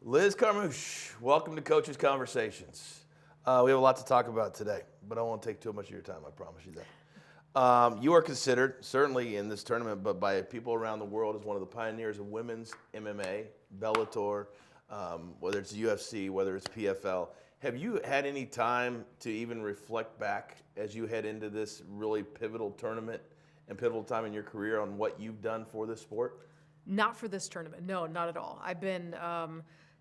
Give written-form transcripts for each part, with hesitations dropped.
Liz Carmouche, welcome to Coaches Conversations. We have a lot to talk about today, but I won't take too much of your time, I promise you that. You are considered, certainly in this tournament, but by people around the world, as one of the pioneers of women's MMA, Bellator, whether it's UFC, whether it's PFL. Have you had any time to even reflect back as you head into this really pivotal tournament and pivotal time in your career on what you've done for this sport? Not for this tournament. No, not at all. I've been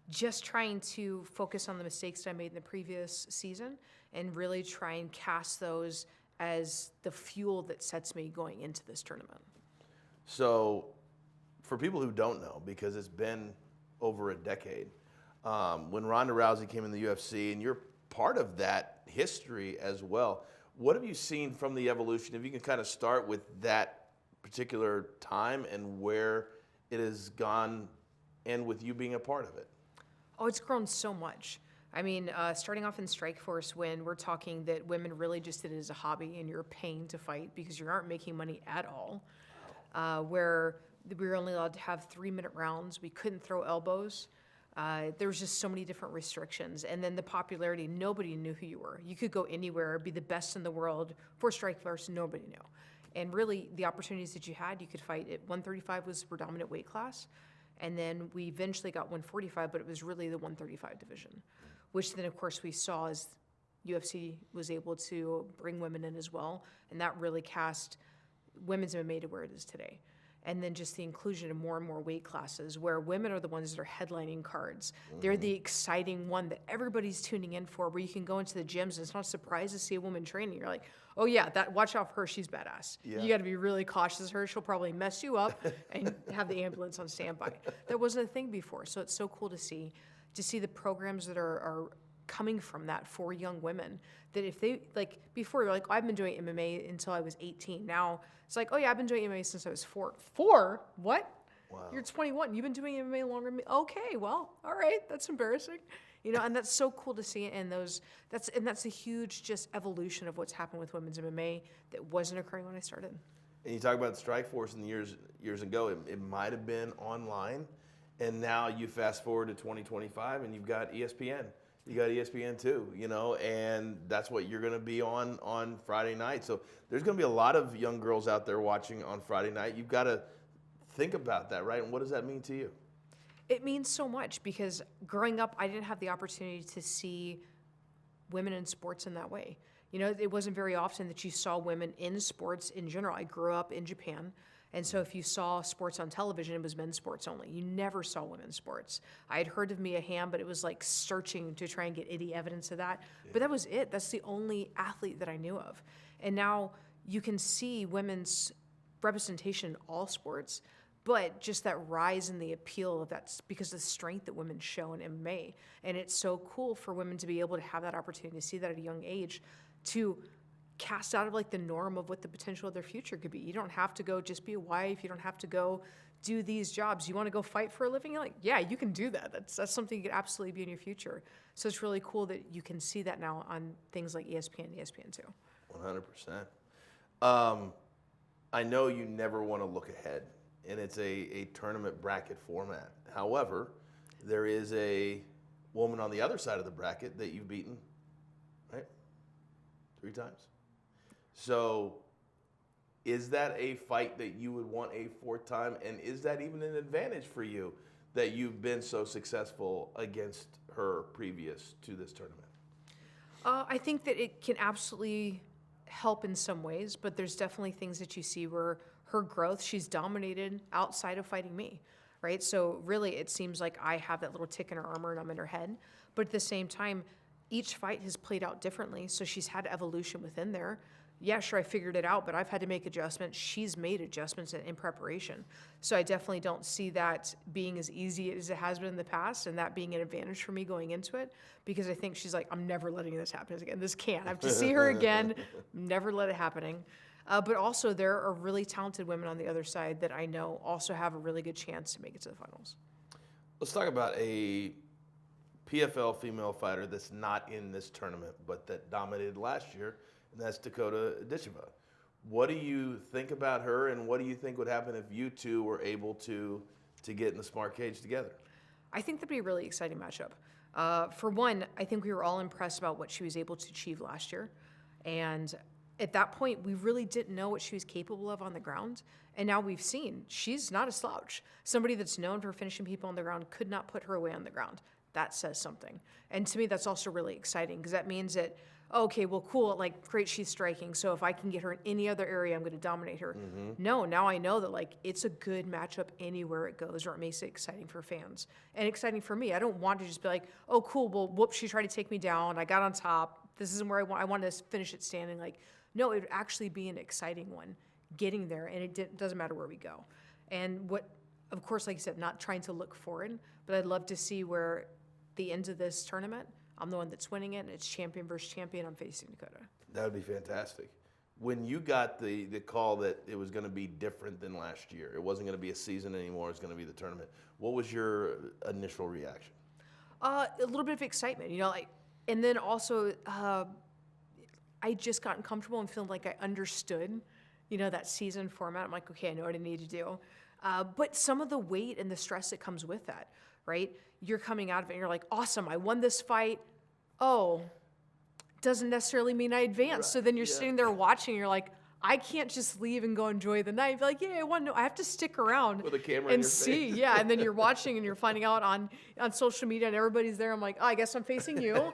just trying to focus on the mistakes that I made in the previous season and really try and cast those as the fuel that sets me going into this tournament. So for people who don't know, because it's been over a decade, when Ronda Rousey came in the UFC, and you're part of that history as well, what have you seen from the evolution? If you can kind of start with that particular time and where it has gone and with you being a part of it. Oh, it's grown so much. I mean, starting off in Strikeforce, when we're talking that women really just did it as a hobby and you're paying to fight because you aren't making money at all, where we were only allowed to have 3-minute rounds. We couldn't throw elbows. There was just so many different restrictions. And then the popularity, nobody knew who you were. You could go anywhere, be the best in the world. For Strikeforce, nobody knew. And really, the opportunities that you had, you could fight at 135 was the predominant weight class. And then we eventually got 145, but it was really the 135 division, which then, of course, we saw as UFC was able to bring women in as well. And that really cast women's MMA to where it is today. And then just the inclusion of more and more weight classes where women are the ones that are headlining cards. Mm-hmm. They're the exciting one that everybody's tuning in for, where you can go into the gyms and it's not a surprise to see a woman training. You're like, oh yeah, watch out for her, she's badass. Yeah. You got to be really cautious of her. She'll probably mess you up and have the ambulance on standby. That wasn't a thing before. So it's so cool to see the programs that are coming from that for young women, that if they, like before, you're like, oh, I've been doing MMA until I was 18. Now it's like, oh yeah, I've been doing MMA since I was 4. 4? What? Wow. You're 21. You've been doing MMA longer than me. Okay, well, all right, that's embarrassing. You know, and that's so cool to see. And that's a huge just evolution of what's happened with women's MMA that wasn't occurring when I started. And you talk about the Strikeforce in the years ago, it might have been online, and now you fast forward to 2025 and you've got ESPN. You got ESPN too, you know, and that's what you're going to be on Friday night. So there's going to be a lot of young girls out there watching on Friday night. You've got to think about that, right? And what does that mean to you? It means so much because growing up, I didn't have the opportunity to see women in sports in that way. You know, it wasn't very often that you saw women in sports in general. I grew up in Japan. And so if you saw sports on television, it was men's sports only. You never saw women's sports. I had heard of Mia Hamm, but it was like searching to try and get any evidence of that. Yeah. But that was it. That's the only athlete that I knew of. And now you can see women's representation in all sports, but just that rise in the appeal of that because of the strength that women show in MMA. And it's so cool for women to be able to have that opportunity to see that at a young age, to cast out of like the norm of what the potential of their future could be. You don't have to go just be a wife. You don't have to go do these jobs. You want to go fight for a living? You're like, yeah, you can do that. That's something you could absolutely be in your future. So it's really cool that you can see that now on things like ESPN, ESPN2. 100%. I know you never want to look ahead, and it's a tournament bracket format. However, there is a woman on the other side of the bracket that you've beaten, right? 3 times. So is that a fight that you would want a 4th time? And is that even an advantage for you that you've been so successful against her previous to this tournament? I think that it can absolutely help in some ways, but there's definitely things that you see where her growth, she's dominated outside of fighting me, right? So really it seems like I have that little tick in her armor and I'm in her head. But at the same time, each fight has played out differently, so she's had evolution within there. Yeah, sure, I figured it out, but I've had to make adjustments. She's made adjustments in preparation. So I definitely don't see that being as easy as it has been in the past and that being an advantage for me going into it, because I think she's like, I'm never letting this happen again. This can't. I have to see her again. Never let it happening. But also there are really talented women on the other side that I know also have a really good chance to make it to the finals. Let's talk about a PFL female fighter that's not in this tournament, but that dominated last year, and that's Dakota Ditcheva. What do you think about her, and what do you think would happen if you two were able to get in the smart cage together? I think that'd be a really exciting matchup. For one, I think we were all impressed about what she was able to achieve last year. And at that point, we really didn't know what she was capable of on the ground. And now we've seen she's not a slouch. Somebody that's known for finishing people on the ground could not put her away on the ground. That says something. And to me, that's also really exciting because that means that, okay, well, cool, like, great, she's striking. So if I can get her in any other area, I'm going to dominate her. No, now I know that, like, it's a good matchup anywhere it goes, or it makes it exciting for fans and exciting for me. I don't want to just be like, oh, cool, well, whoops, she tried to take me down. I got on top. This isn't where I want to finish it standing. Like, no, it would actually be an exciting one getting there, and it doesn't matter where we go. And what, of course, like you said, not trying to look forward, but I'd love to see where the end of this tournament, I'm the one that's winning it, and it's champion versus champion. I'm facing Dakota. That would be fantastic. When you got the call that it was going to be different than last year, it wasn't going to be a season anymore, it's going to be the tournament, what was your initial reaction? A little bit of excitement, you know, like, and then also I just gotten comfortable and feeling like I understood, you know, that season format. I'm like, okay, I know what I need to do. But some of the weight and the stress that comes with that, right? You're coming out of it and you're like, awesome, I won this fight. Oh, doesn't necessarily mean I advanced. So then you're sitting there watching and you're like, I can't just leave and go enjoy the night. Be like, yeah, I won. No, I have to stick around with a camera and in your see. face. Yeah, and then you're watching and you're finding out on social media and everybody's there. I'm like, oh, I guess I'm facing you.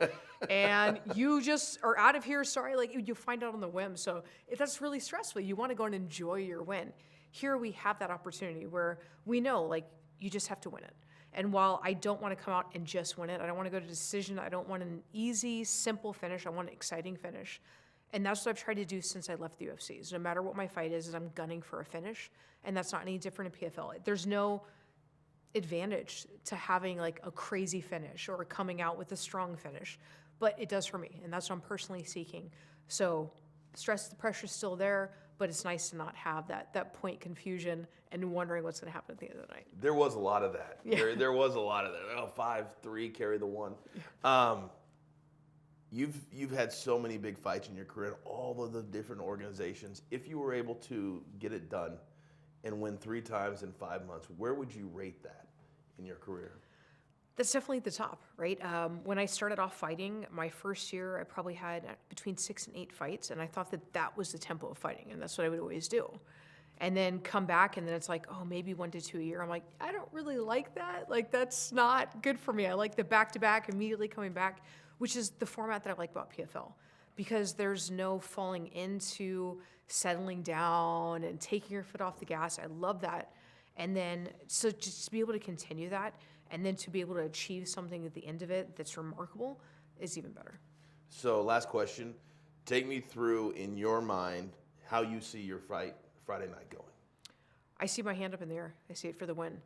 And you just are out of here. Sorry, like you find out on the whim. So that's really stressful. You want to go and enjoy your win. Here we have that opportunity where we know, like, you just have to win it. And while I don't want to come out and just win it, I don't want to go to decision. I don't want an easy, simple finish. I want an exciting finish. And that's what I've tried to do since I left the UFC. So no matter what my fight is I'm gunning for a finish. And that's not any different in PFL. There's no advantage to having like a crazy finish or coming out with a strong finish. But it does for me. And that's what I'm personally seeking. So stress, the pressure's still there, but it's nice to not have that point confusion and wondering what's going to happen at the end of the night. There was a lot of that. Yeah. There was a lot of that. Oh, 5-3, carry the one. You've had so many big fights in your career, all of the different organizations. If you were able to get it done and win 3 times in 5 months, where would you rate that in your career? That's definitely the top, right? When I started off fighting, my first year, I probably had between 6 and 8 fights, and I thought that was the tempo of fighting, and that's what I would always do. And then come back, and then it's like, oh, maybe 1 to 2 a year. I'm like, I don't really like that. Like, that's not good for me. I like the back-to-back, immediately coming back, which is the format that I like about PFL, because there's no falling into settling down and taking your foot off the gas. I love that. And then, so just to be able to continue that, and then to be able to achieve something at the end of it that's remarkable is even better. So last question, take me through in your mind how you see your fight Friday night going. I see my hand up in the air. I see it for the win.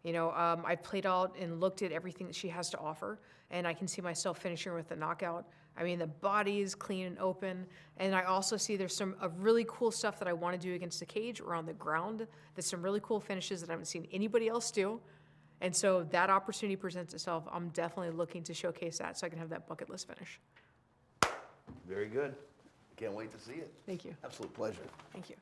You know, I've played out and looked at everything that she has to offer, and I can see myself finishing her with a knockout. I mean, the body is clean and open, and I also see there's some really cool stuff that I want to do against the cage or on the ground. There's some really cool finishes that I haven't seen anybody else do. And so that opportunity presents itself. I'm definitely looking to showcase that so I can have that bucket list finish. Very good. Can't wait to see it. Thank you. Absolute pleasure. Thank you.